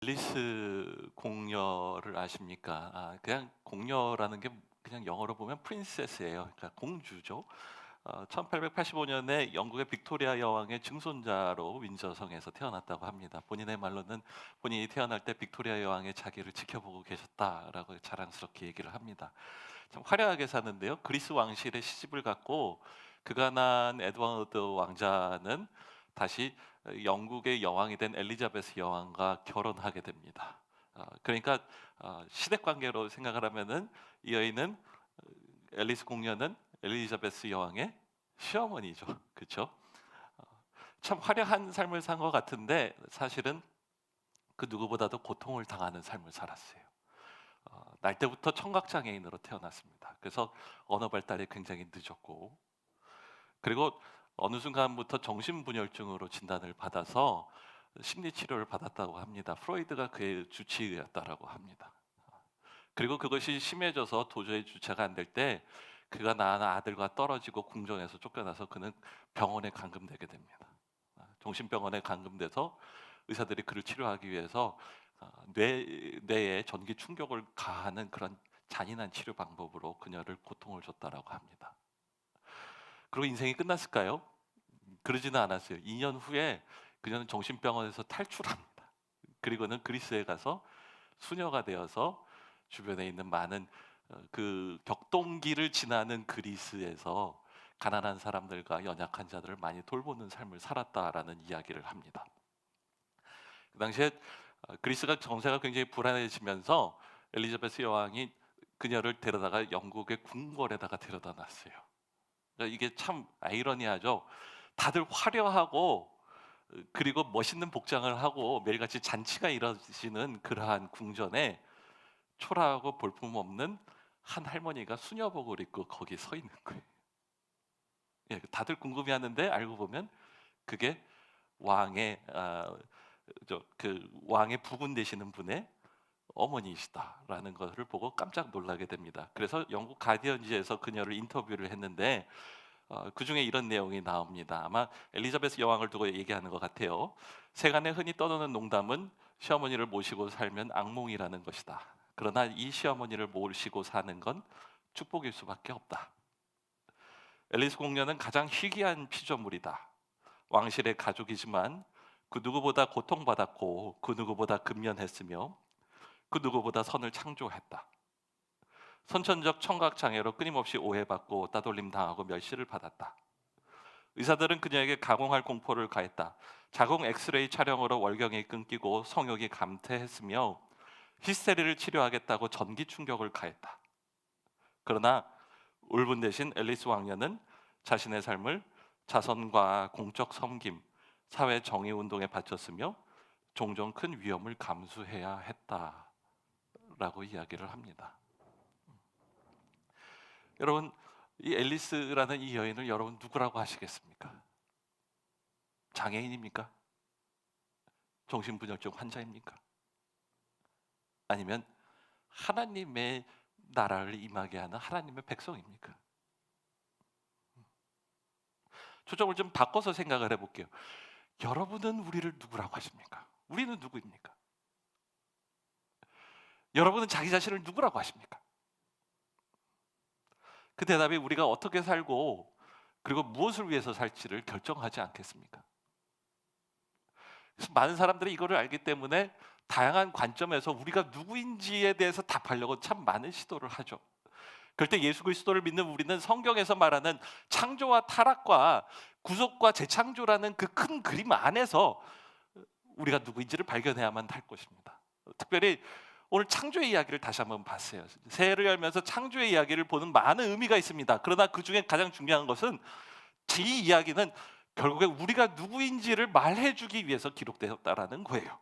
앨리스 공녀를 아십니까? 그냥 공녀라는 게 그냥 영어로 보면 프린세스예요. 그러니까 공주죠. 1885년에 영국의 빅토리아 여왕의 증손자로 윈저성에서 태어났다고 합니다. 본인의 말로는 본인이 태어날 때 빅토리아 여왕의 자기를 지켜보고 계셨다라고 자랑스럽게 얘기를 합니다. 참 화려하게 사는데요. 그리스 왕실의 시집을 갖고 그가 낳은 에드워드 왕자는 다시 영국의 여왕이 된 엘리자베스 여왕과 결혼하게 됩니다. 그러니까 시댁 관계로 생각을 하면은 이 여인은 앨리스 공녀는 엘리자베스 여왕의 시어머니죠. 그렇죠? 참 화려한 삶을 산 것 같은데 사실은 그 누구보다도 고통을 당하는 삶을 살았어요. 날 때부터 청각 장애인으로 태어났습니다. 그래서 언어 발달이 굉장히 늦었고, 그리고 어느 순간부터 정신분열증으로 진단을 받아서 심리 치료를 받았다고 합니다. 프로이드가 그의 주치의였다라고 합니다. 그리고 그것이 심해져서 도저히 주체가 안 될 때 그가 낳은 아들과 떨어지고 궁정에서 쫓겨나서 그는 병원에 감금되게 됩니다. 정신병원에 감금돼서 의사들이 그를 치료하기 위해서 뇌에 전기 충격을 가하는 그런 잔인한 치료 방법으로 그녀를 고통을 줬다라고 합니다. 그리고 인생이 끝났을까요? 그러지는 않았어요. 2년 후에 그녀는 정신병원에서 탈출합니다. 그리고는 그리스에 가서 수녀가 되어서 주변에 있는 많은 그 격동기를 지나는 그리스에서 가난한 사람들과 연약한 자들을 많이 돌보는 삶을 살았다라는 이야기를 합니다. 그 당시에 그리스가 정세가 굉장히 불안해지면서 엘리자베스 여왕이 그녀를 데려다가 영국의 궁궐에다가 데려다 놨어요. 그러니까 이게 참 아이러니하죠. 다들 화려하고 그리고 멋있는 복장을 하고 매일같이 잔치가 이뤄지는 그러한 궁전에 초라하고 볼품없는 한 할머니가 수녀복을 입고 거기 서 있는 거예요. 예, 다들 궁금해하는데 알고 보면 그게 왕의 그 왕의 부군 되시는 분의 어머니이시다라는 것을 보고 깜짝 놀라게 됩니다. 그래서 영국 가디언지에서 그녀를 인터뷰를 했는데 그 중에 이런 내용이 나옵니다. 아마 엘리자베스 여왕을 두고 얘기하는 것 같아요. 세간에 흔히 떠도는 농담은 시어머니를 모시고 살면 악몽이라는 것이다. 그러나 이 시어머니를 모시고 사는 건 축복일 수밖에 없다. 앨리스 공녀는 가장 희귀한 피조물이다. 왕실의 가족이지만 그 누구보다 고통받았고 그 누구보다 근면했으며 그 누구보다 선을 창조했다. 선천적 청각 장애로 끊임없이 오해받고 따돌림 당하고 멸시를 받았다. 의사들은 그녀에게 가공할 공포를 가했다. 자궁 엑스레이 촬영으로 월경이 끊기고 성욕이 감퇴했으며 히스테리를 치료하겠다고 전기 충격을 가했다. 그러나 울분 대신 앨리스 왕녀는 자신의 삶을 자선과 공적 섬김, 사회 정의 운동에 바쳤으며 종종 큰 위험을 감수해야 했다라고 이야기를 합니다. 여러분, 이 앨리스라는 이 여인을 여러분 누구라고 하시겠습니까? 장애인입니까? 정신분열증 환자입니까? 아니면 하나님의 나라를 임하게 하는 하나님의 백성입니까? 초점을 좀 바꿔서 생각을 해볼게요. 여러분은 우리를 누구라고 하십니까? 우리는 누구입니까? 여러분은 자기 자신을 누구라고 하십니까? 그 대답이 우리가 어떻게 살고 그리고 무엇을 위해서 살지를 결정하지 않겠습니까? 그래서 많은 사람들이 이거를 알기 때문에 다양한 관점에서 우리가 누구인지에 대해서 답하려고 참 많은 시도를 하죠. 그럴 때 예수 그리스도를 믿는 우리는 성경에서 말하는 창조와 타락과 구속과 재창조라는 그 큰 그림 안에서 우리가 누구인지를 발견해야만 할 것입니다. 특별히 오늘 창조의 이야기를 다시 한번 봤어요. 새해를 열면서 창조의 이야기를 보는 많은 의미가 있습니다. 그러나 그 중에 가장 중요한 것은 이 이야기는 결국에 우리가 누구인지를 말해주기 위해서 기록되었다라는 거예요.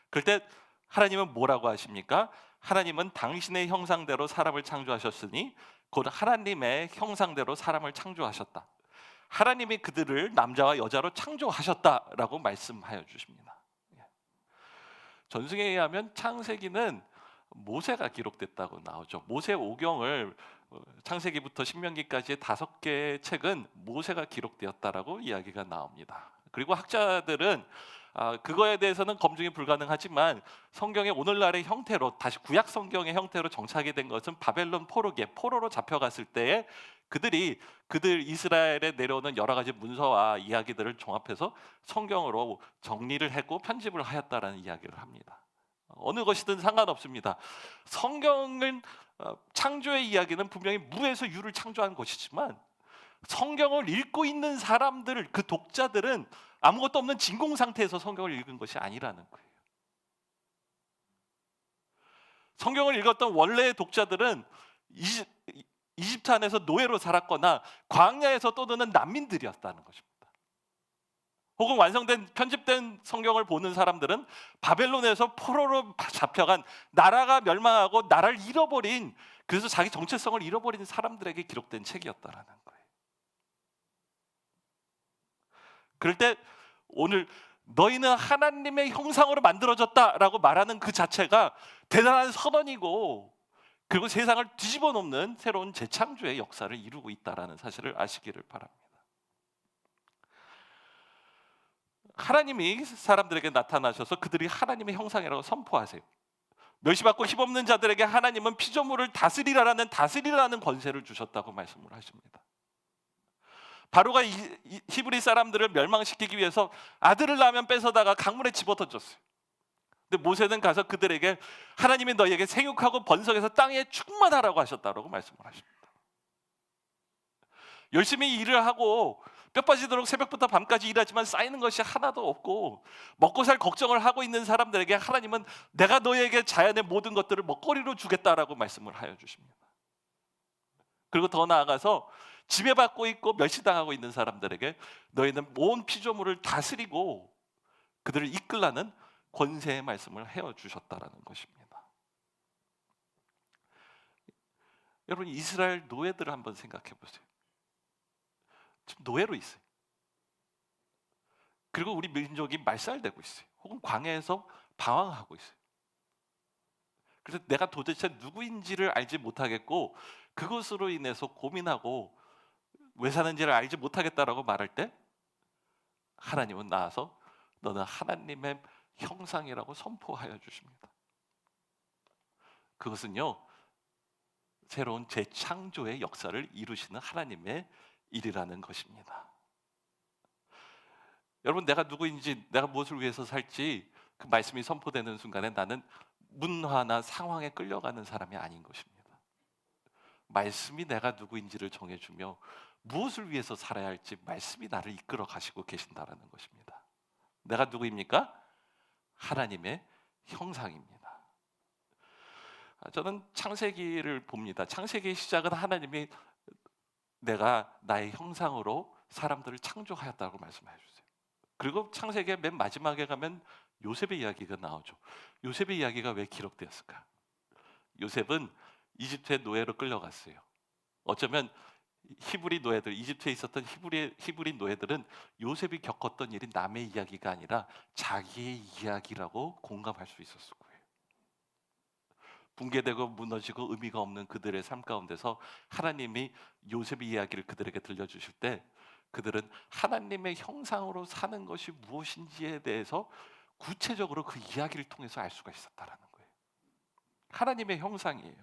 그럴 때 하나님은 뭐라고 하십니까? 하나님은 당신의 형상대로 사람을 창조하셨으니 곧 하나님의 형상대로 사람을 창조하셨다. 하나님이 그들을 남자와 여자로 창조하셨다라고 말씀하여 주십니다. 전승에 의하면 창세기는 모세가 기록됐다고 나오죠. 모세 오경을 창세기부터 신명기까지의 5개의 책은 모세가 기록되었다라고 이야기가 나옵니다. 그리고 학자들은 그거에 대해서는 검증이 불가능하지만 성경의 오늘날의 형태로 다시 구약 성경의 형태로 정착이 된 것은 바벨론 포로로 잡혀갔을 때에 그들 이스라엘에 내려오는 여러 가지 문서와 이야기들을 종합해서 성경으로 정리를 했고 편집을 하였다라는 이야기를 합니다. 어느 것이든 상관없습니다. 성경은 창조의 이야기는 분명히 무에서 유를 창조한 것이지만 성경을 읽고 있는 사람들, 그 독자들은 아무것도 없는 진공 상태에서 성경을 읽은 것이 아니라는 거예요. 성경을 읽었던 원래의 독자들은 이집트 안에서 노예로 살았거나 광야에서 떠드는 난민들이었다는 것입니다. 혹은 완성된 편집된 성경을 보는 사람들은 바벨론에서 포로로 잡혀간, 나라가 멸망하고 나라를 잃어버린, 그래서 자기 정체성을 잃어버린 사람들에게 기록된 책이었다라는 거예요. 그럴 때 오늘 너희는 하나님의 형상으로 만들어졌다라고 말하는 그 자체가 대단한 선언이고, 그리고 세상을 뒤집어 놓는 새로운 재창조의 역사를 이루고 있다라는 사실을 아시기를 바랍니다. 하나님이 사람들에게 나타나셔서 그들이 하나님의 형상이라고 선포하세요. 멸시받고 힘없는 자들에게 하나님은 피조물을 다스리라는 권세를 주셨다고 말씀을 하십니다. 바로가 히브리 사람들을 멸망시키기 위해서 아들을 낳으면 뺏어다가 강물에 집어던졌어요. 근데 모세는 가서 그들에게 하나님이 너희에게 생육하고 번성해서 땅에 충만하라고 하셨다고 말씀을 하십니다. 열심히 일을 하고 뼈 빠지도록 새벽부터 밤까지 일하지만 쌓이는 것이 하나도 없고 먹고 살 걱정을 하고 있는 사람들에게 하나님은 내가 너희에게 자연의 모든 것들을 먹거리로 주겠다라고 말씀을 하여 주십니다. 그리고 더 나아가서 지배받고 있고 멸시당하고 있는 사람들에게 너희는 온 피조물을 다스리고 그들을 이끌라는 권세의 말씀을 해어 주셨다라는 것입니다. 여러분, 이스라엘 노예들을 한번 생각해 보세요. 지금 노예로 있어요. 그리고 우리 민족이 말살되고 있어요. 혹은 광야에서 방황하고 있어요. 그래서 내가 도대체 누구인지를 알지 못하겠고 그것으로 인해서 고민하고 왜 사는지를 알지 못하겠다라고 말할 때 하나님은 나와서 너는 하나님의 형상이라고 선포하여 주십니다. 그것은요, 새로운 재창조의 역사를 이루시는 하나님의 일이라는 것입니다. 여러분, 내가 누구인지, 내가 무엇을 위해서 살지 그 말씀이 선포되는 순간에 나는 문화나 상황에 끌려가는 사람이 아닌 것입니다. 말씀이 내가 누구인지를 정해주며 무엇을 위해서 살아야 할지 말씀이 나를 이끌어 가시고 계신다라는 것입니다. 내가 누구입니까? 하나님의 형상입니다. 저는 창세기를 봅니다. 창세기의 시작은 하나님이 내가 나의 형상으로 사람들을 창조하였다고 말씀해 주세요. 그리고 창세기의 맨 마지막에 가면 요셉의 이야기가 나오죠. 요셉의 이야기가 왜 기록되었을까? 요셉은 이집트의 노예로 끌려갔어요. 어쩌면 히브리 노예들, 이집트에 있었던 히브리 노예들은 요셉이 겪었던 일이 남의 이야기가 아니라 자기의 이야기라고 공감할 수 있었을 거예요. 붕괴되고 무너지고 의미가 없는 그들의 삶 가운데서 하나님이 요셉의 이야기를 그들에게 들려주실 때 그들은 하나님의 형상으로 사는 것이 무엇인지에 대해서 구체적으로 그 이야기를 통해서 알 수가 있었다라는 거예요. 하나님의 형상이에요.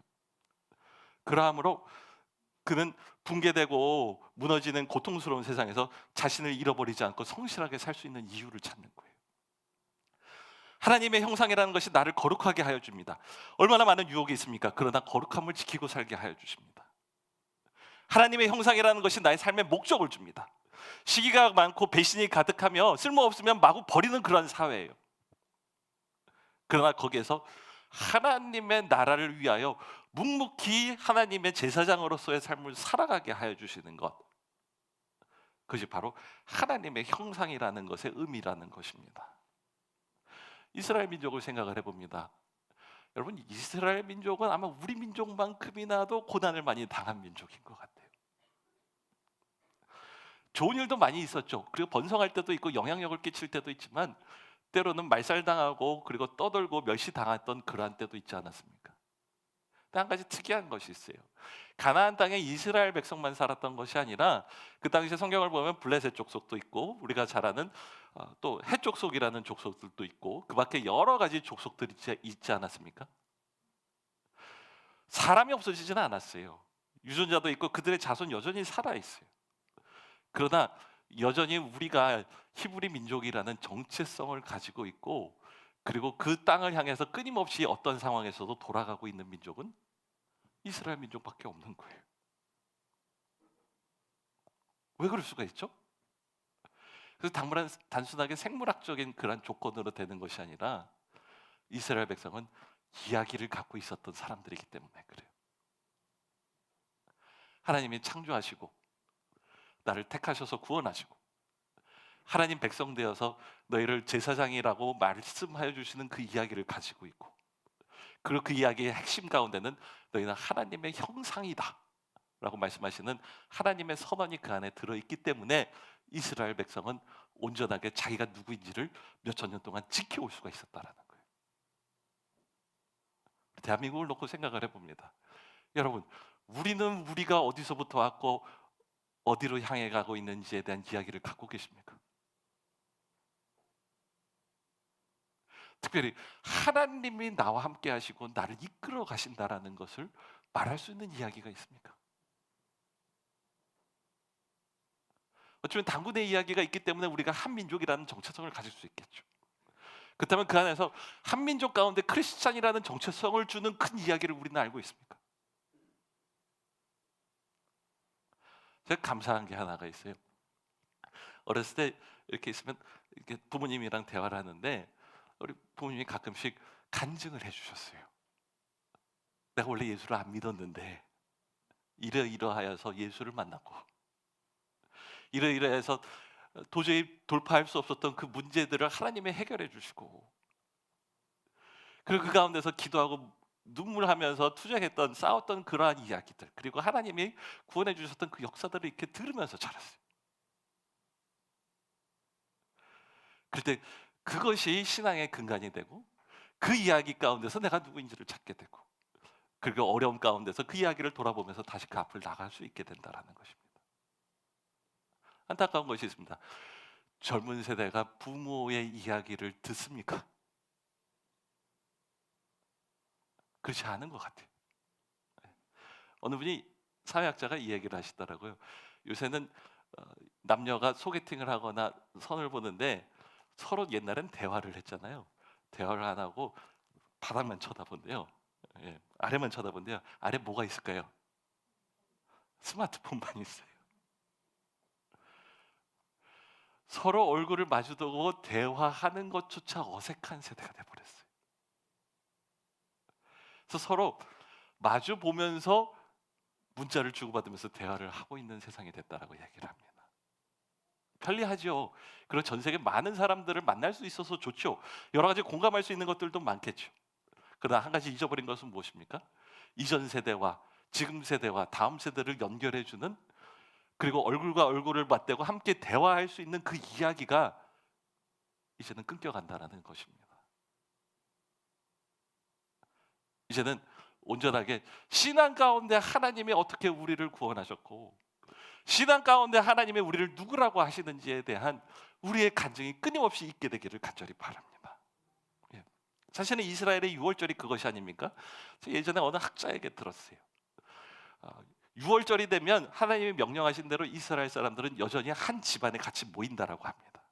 그러므로 그는 붕괴되고 무너지는 고통스러운 세상에서 자신을 잃어버리지 않고 성실하게 살 수 있는 이유를 찾는 거예요. 하나님의 형상이라는 것이 나를 거룩하게 하여 줍니다. 얼마나 많은 유혹이 있습니까? 그러나 거룩함을 지키고 살게 하여 주십니다. 하나님의 형상이라는 것이 나의 삶의 목적을 줍니다. 시기가 많고 배신이 가득하며 쓸모없으면 마구 버리는 그런 사회예요. 그러나 거기에서 하나님의 나라를 위하여 묵묵히 하나님의 제사장으로서의 삶을 살아가게 하여 주시는 것, 그것이 바로 하나님의 형상이라는 것의 의미라는 것입니다. 이스라엘 민족을 생각을 해봅니다. 여러분, 이스라엘 민족은 아마 우리 민족만큼이나도 고난을 많이 당한 민족인 것 같아요. 좋은 일도 많이 있었죠. 그리고 번성할 때도 있고 영향력을 끼칠 때도 있지만 때로는 말살당하고 그리고 떠돌고 멸시당했던 그러한 때도 있지 않았습니까? 한 가지 특이한 것이 있어요. 가나안 땅에 이스라엘 백성만 살았던 것이 아니라 그 당시에 성경을 보면 블레셋 족속도 있고 우리가 잘 아는 또 해족속이라는 족속들도 있고 그 밖에 여러 가지 족속들이 있지 않았습니까? 사람이 없어지지는 않았어요. 유전자도 있고 그들의 자손 여전히 살아 있어요. 그러나 여전히 우리가 히브리 민족이라는 정체성을 가지고 있고, 그리고 그 땅을 향해서 끊임없이 어떤 상황에서도 돌아가고 있는 민족은 이스라엘 민족밖에 없는 거예요. 왜 그럴 수가 있죠? 그래서 단순하게 생물학적인 그런 조건으로 되는 것이 아니라 이스라엘 백성은 이야기를 갖고 있었던 사람들이기 때문에 그래요. 하나님이 창조하시고 나를 택하셔서 구원하시고 하나님 백성 되어서 너희를 제사장이라고 말씀하여 주시는 그 이야기를 가지고 있고, 그리고 그 이야기의 핵심 가운데는 너희는 하나님의 형상이다 라고 말씀하시는 하나님의 선언이 그 안에 들어있기 때문에 이스라엘 백성은 온전하게 자기가 누구인지를 몇천 년 동안 지켜올 수가 있었다라는 거예요. 대한민국을 놓고 생각을 해봅니다. 여러분, 우리는 우리가 어디서부터 왔고 어디로 향해 가고 있는지에 대한 이야기를 갖고 계십니까? 특별히 하나님이 나와 함께 하시고 나를 이끌어 가신다라는 것을 말할 수 있는 이야기가 있습니까? 어쩌면 당군의 이야기가 있기 때문에 우리가 한민족이라는 정체성을 가질 수 있겠죠. 그렇다면 그 안에서 한민족 가운데 크리스찬이라는 정체성을 주는 큰 이야기를 우리는 알고 있습니까? 제가 감사한 게 하나가 있어요. 어렸을 때 이렇게 있으면 이렇게 부모님이랑 대화를 하는데 우리 부모님이 가끔씩 간증을 해주셨어요. 내가 원래 예수를 안 믿었는데 이러이러하여서 예수를 만났고, 이러이러해서 도저히 돌파할 수 없었던 그 문제들을 하나님이 해결해 주시고, 그리고 그 가운데서 기도하고 눈물하면서 투정했던 싸웠던 그러한 이야기들, 그리고 하나님이 구원해 주셨던 그 역사들을 이렇게 들으면서 자랐어요. 그때 그것이 신앙의 근간이 되고 그 이야기 가운데서 내가 누구인지를 찾게 되고, 그리고 어려움 가운데서 그 이야기를 돌아보면서 다시 그 앞을 나갈 수 있게 된다라는 것입니다. 안타까운 것이 있습니다. 젊은 세대가 부모의 이야기를 듣습니까? 그렇지 않은 것 같아요. 어느 분이 사회학자가 이 얘기를 하시더라고요. 요새는 어, 남녀가 소개팅을 하거나 선을 보는데 서로 옛날엔 대화를 했잖아요. 대화를 안 하고 바닥만 쳐다본대요. 예, 아래만 쳐다본대요. 아래 뭐가 있을까요? 스마트폰만 있어요. 서로 얼굴을 마주보고 대화하는 것조차 어색한 세대가 돼버렸어요. 그래서 서로 마주 보면서 문자를 주고받으면서 대화를 하고 있는 세상이 됐다라고 얘기를 합니다. 편리하죠. 그리고 전 세계 많은 사람들을 만날 수 있어서 좋죠. 여러 가지 공감할 수 있는 것들도 많겠죠. 그러나 한 가지 잊어버린 것은 무엇입니까? 이전 세대와 지금 세대와 다음 세대를 연결해 주는, 그리고 얼굴과 얼굴을 맞대고 함께 대화할 수 있는 그 이야기가 이제는 끊겨간다라는 것입니다. 이제는 온전하게 신앙 가운데 하나님이 어떻게 우리를 구원하셨고 신앙 가운데 하나님이 우리를 누구라고 하시는지에 대한 우리의 간증이 끊임없이 있게 되기를 간절히 바랍니다. 예. 사실은 이스라엘의 유월절이 그것이 아닙니까? 예전에 어느 학자에게 들었어요. 6월절이 되면 하나님이 명령하신 대로 이스라엘 사람들은 여전히 한 집안에 같이 모인다라고 합니다.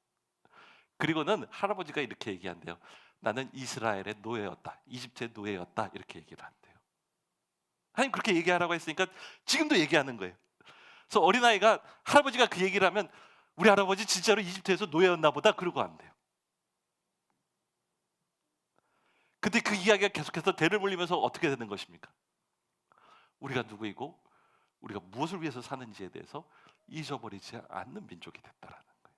그리고는 할아버지가 이렇게 얘기한대요. 나는 이스라엘의 노예였다. 이집트의 노예였다. 이렇게 얘기를 한대요. 하나님 그렇게 얘기하라고 했으니까 지금도 얘기하는 거예요. 그래서 어린아이가 할아버지가 그 얘기를 하면 우리 할아버지 진짜로 이집트에서 노예였나 보다 그러고 한대요. 근데 그 이야기가 계속해서 대를 물리면서 어떻게 되는 것입니까? 우리가 누구이고 우리가 무엇을 위해서 사는지에 대해서 잊어버리지 않는 민족이 됐다라는 거예요.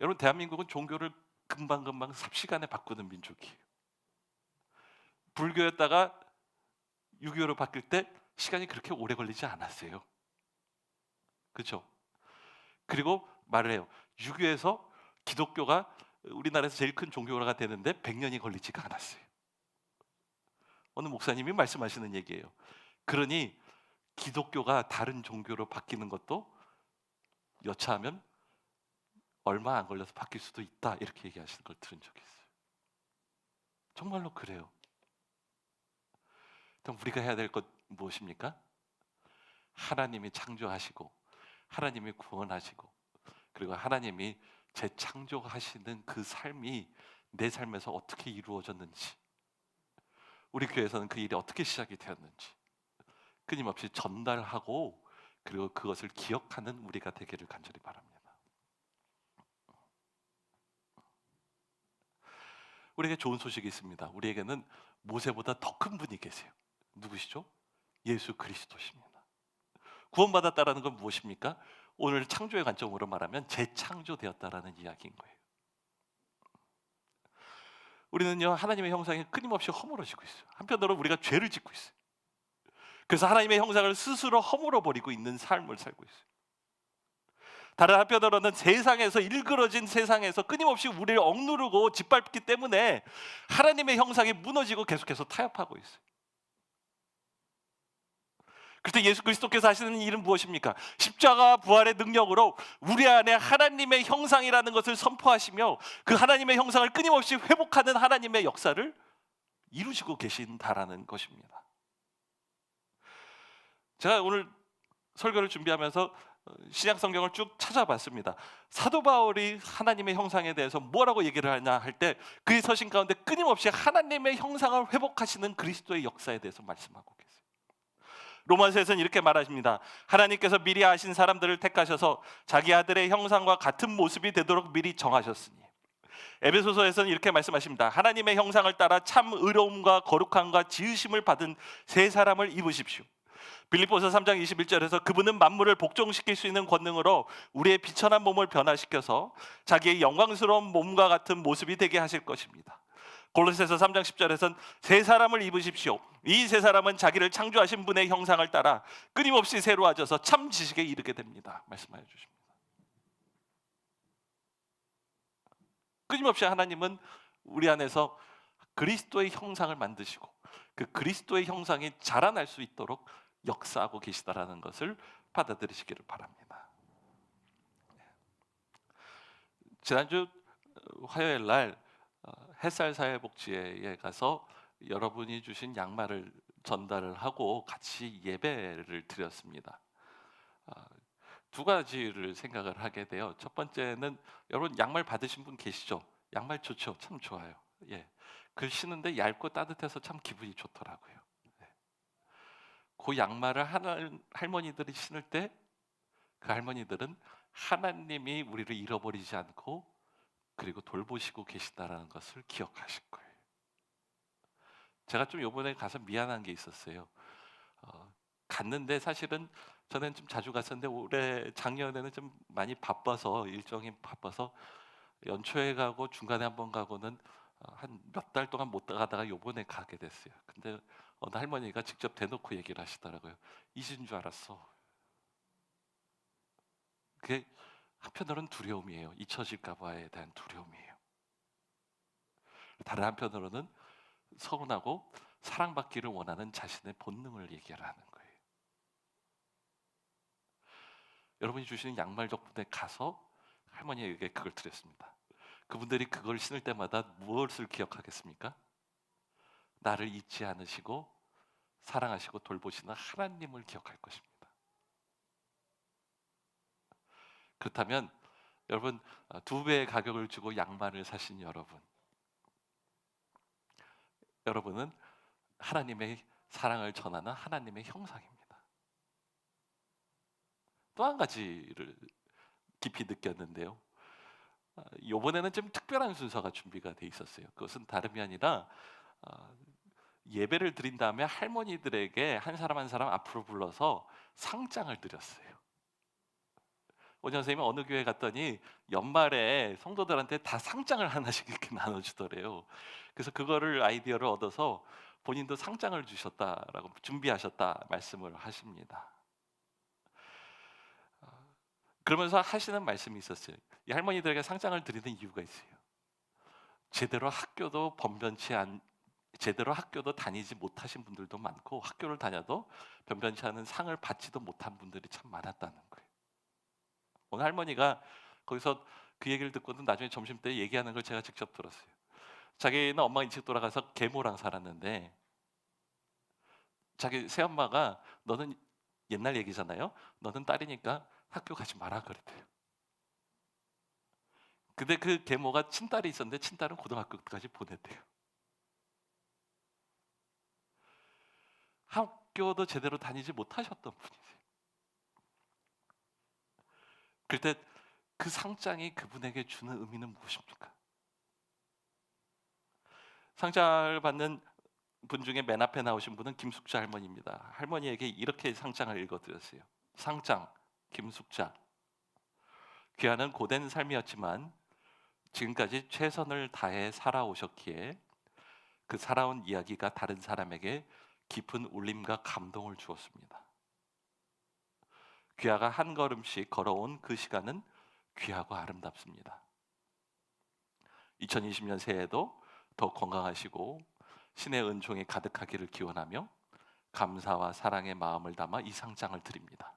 여러분, 대한민국은 종교를 금방금방 삽시간에 바꾸는 민족이에요. 불교였다가 유교로 바뀔 때 시간이 그렇게 오래 걸리지 않았어요. 그렇죠? 그리고 말을 해요. 유교에서 기독교가 우리나라에서 제일 큰 종교가 되는데 100년이 걸리지가 않았어요. 어느 목사님이 말씀하시는 얘기예요. 그러니 기독교가 다른 종교로 바뀌는 것도 여차하면 얼마 안 걸려서 바뀔 수도 있다 이렇게 얘기하시는 걸 들은 적이 있어요. 정말로 그래요. 그럼 우리가 해야 될 것 무엇입니까? 하나님이 창조하시고 하나님이 구원하시고 그리고 하나님이 재창조하시는 그 삶이 내 삶에서 어떻게 이루어졌는지, 우리 교회에서는 그 일이 어떻게 시작이 되었는지 끊임없이 전달하고 그리고 그것을 기억하는 우리가 되기를 간절히 바랍니다. 우리에게 좋은 소식이 있습니다. 우리에게는 모세보다 더 큰 분이 계세요. 누구시죠? 예수 그리스도십니다. 구원받았다라는 건 무엇입니까? 오늘 창조의 관점으로 말하면 재창조되었다라는 이야기인 거예요. 우리는요 하나님의 형상이 끊임없이 허물어지고 있어요. 한편으로 우리가 죄를 짓고 있어요. 그래서 하나님의 형상을 스스로 허물어 버리고 있는 삶을 살고 있어요. 다른 한편으로는 세상에서 일그러진 세상에서 끊임없이 우리를 억누르고 짓밟기 때문에 하나님의 형상이 무너지고 계속해서 타협하고 있어요. 그때 예수 그리스도께서 하시는 일은 무엇입니까? 십자가 부활의 능력으로 우리 안에 하나님의 형상이라는 것을 선포하시며 그 하나님의 형상을 끊임없이 회복하는 하나님의 역사를 이루시고 계신다라는 것입니다. 제가 오늘 설교를 준비하면서 신약 성경을 쭉 찾아봤습니다. 사도 바울이 하나님의 형상에 대해서 뭐라고 얘기를 하냐 할 때 그의 서신 가운데 끊임없이 하나님의 형상을 회복하시는 그리스도의 역사에 대해서 말씀하고 계세요. 로마서에서는 이렇게 말하십니다. 하나님께서 미리 아신 사람들을 택하셔서 자기 아들의 형상과 같은 모습이 되도록 미리 정하셨으니. 에베소서에서는 이렇게 말씀하십니다. 하나님의 형상을 따라 참 의로움과 거룩함과 지으심을 받은 새 사람을 입으십시오. 빌립보서 3장 21절에서 그분은 만물을 복종시킬 수 있는 권능으로 우리의 비천한 몸을 변화시켜서 자기의 영광스러운 몸과 같은 모습이 되게 하실 것입니다. 골로새서 3장 10절에서는 새 사람을 입으십시오. 이 새 사람은 자기를 창조하신 분의 형상을 따라 끊임없이 새로워져서 참 지식에 이르게 됩니다. 말씀하여 주십니다. 끊임없이 하나님은 우리 안에서 그리스도의 형상을 만드시고 그 그리스도의 형상이 자라날 수 있도록 역사하고 계시다라는 것을 받아들이시기를 바랍니다. 지난주 화요일 날 햇살 사회복지회에 가서 여러분이 주신 양말을 전달을 하고 같이 예배를 드렸습니다. 두 가지를 생각을 하게 돼요. 첫 번째는 여러분 양말 받으신 분 계시죠? 양말 좋죠? 참 좋아요. 예, 그 신는데 얇고 따뜻해서 참 기분이 좋더라고요. 그 양말을 할머니들이 신을 때 그 할머니들은 하나님이 우리를 잃어버리지 않고 그리고 돌보시고 계시다라는 것을 기억하실 거예요. 제가 좀 이번에 가서 미안한 게 있었어요. 갔는데 사실은 저는 좀 자주 갔었는데 올해 작년에는 좀 많이 바빠서 일정이 바빠서 연초에 가고 중간에 한번 가고는 한 몇 달 동안 못 가다가 이번에 가게 됐어요. 근데 어느 할머니가 직접 대놓고 얘기를 하시더라고요. 잊은 줄 알았어. 그게 한편으로는 두려움이에요. 잊혀질까 봐에 대한 두려움이에요. 다른 한편으로는 서운하고 사랑받기를 원하는 자신의 본능을 얘기하는 거예요. 여러분이 주시는 양말 덕분에 가서 할머니에게 그걸 드렸습니다. 그분들이 그걸 신을 때마다 무엇을 기억하겠습니까? 나를 잊지 않으시고 사랑하시고 돌보시는 하나님을 기억할 것입니다. 그렇다면 여러분, 두 배의 가격을 주고 양말을 사신 여러분은 하나님의 사랑을 전하는 하나님의 형상입니다. 또 한 가지를 깊이 느꼈는데요. 이번에는 좀 특별한 순서가 준비가 돼 있었어요. 그것은 다름이 아니라 예배를 드린 다음에 할머니들에게 한 사람 한 사람 앞으로 불러서 상장을 드렸어요. 원장 선생님이 어느 교회 갔더니 연말에 성도들한테 다 상장을 하나씩 이렇게 나눠주더래요. 그래서 그거를 아이디어를 얻어서 본인도 상장을 주셨다라고 준비하셨다 말씀을 하십니다. 그러면서 하시는 말씀이 있었어요. 이 할머니들에게 상장을 드리는 이유가 있어요. 제대로 학교도 다니지 못하신 분들도 많고 학교를 다녀도 변변치 않은 상을 받지도 못한 분들이 참 많았다는 거예요. 오늘 할머니가 거기서 그 얘기를 듣고는 나중에 점심때 얘기하는 걸 제가 직접 들었어요. 자기는 엄마가 일찍 돌아가서 계모랑 살았는데 자기 새엄마가 "너는" 옛날 얘기잖아요. "너는 딸이니까 학교 가지 마라." 그랬대요. 근데 그 계모가 친딸이 있었는데 친딸은 고등학교까지 보냈대요. 학교도 제대로 다니지 못하셨던 분이세요. 그럴 때 그 상장이 그분에게 주는 의미는 무엇입니까? 상장을 받는 분 중에 맨 앞에 나오신 분은 김숙자 할머니입니다. 할머니에게 이렇게 상장을 읽어 드렸어요. "상장 김숙자. 귀하는 고된 삶이었지만 지금까지 최선을 다해 살아오셨기에 그 살아온 이야기가 다른 사람에게 깊은 울림과 감동을 주었습니다. 귀하가 한 걸음씩 걸어온 그 시간은 귀하고 아름답습니다. 2020년 새해에도 더 건강하시고 신의 은총이 가득하기를 기원하며 감사와 사랑의 마음을 담아 이 상장을 드립니다."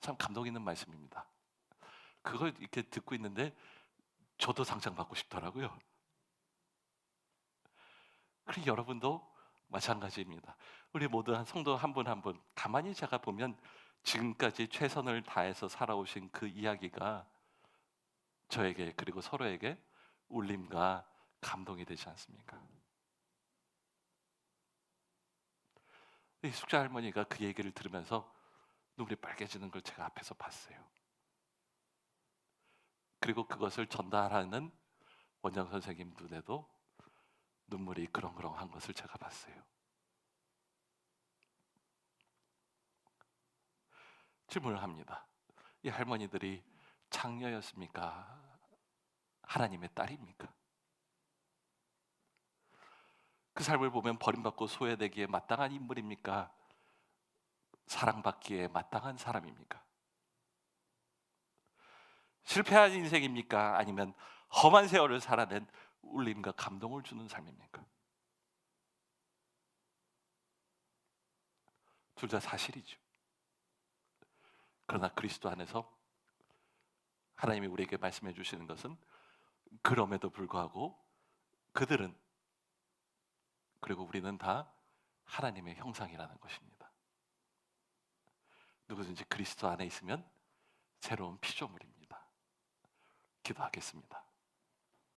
참 감동 있는 말씀입니다. 그걸 이렇게 듣고 있는데 저도 상장 받고 싶더라고요. 그리고 여러분도 마찬가지입니다. 우리 모두 한 성도 한 분 한 분 가만히 제가 보면 지금까지 최선을 다해서 살아오신 그 이야기가 저에게 그리고 서로에게 울림과 감동이 되지 않습니까? 이 숙자 할머니가 그 얘기를 들으면서 눈물이 빨개지는 걸 제가 앞에서 봤어요. 그리고 그것을 전달하는 원장 선생님 눈에도 눈물이 그렁그렁한 것을 제가 봤어요. 질문을 합니다. 이 할머니들이 장녀였습니까? 하나님의 딸입니까? 그 삶을 보면 버림받고 소외되기에 마땅한 인물입니까? 사랑받기에 마땅한 사람입니까? 실패한 인생입니까? 아니면 험한 세월을 살아낸 울림과 감동을 주는 삶입니까? 둘 다 사실이죠. 그러나 그리스도 안에서 하나님이 우리에게 말씀해 주시는 것은 그럼에도 불구하고 그들은 그리고 우리는 다 하나님의 형상이라는 것입니다. 누구든지 그리스도 안에 있으면 새로운 피조물입니다. 기도하겠습니다.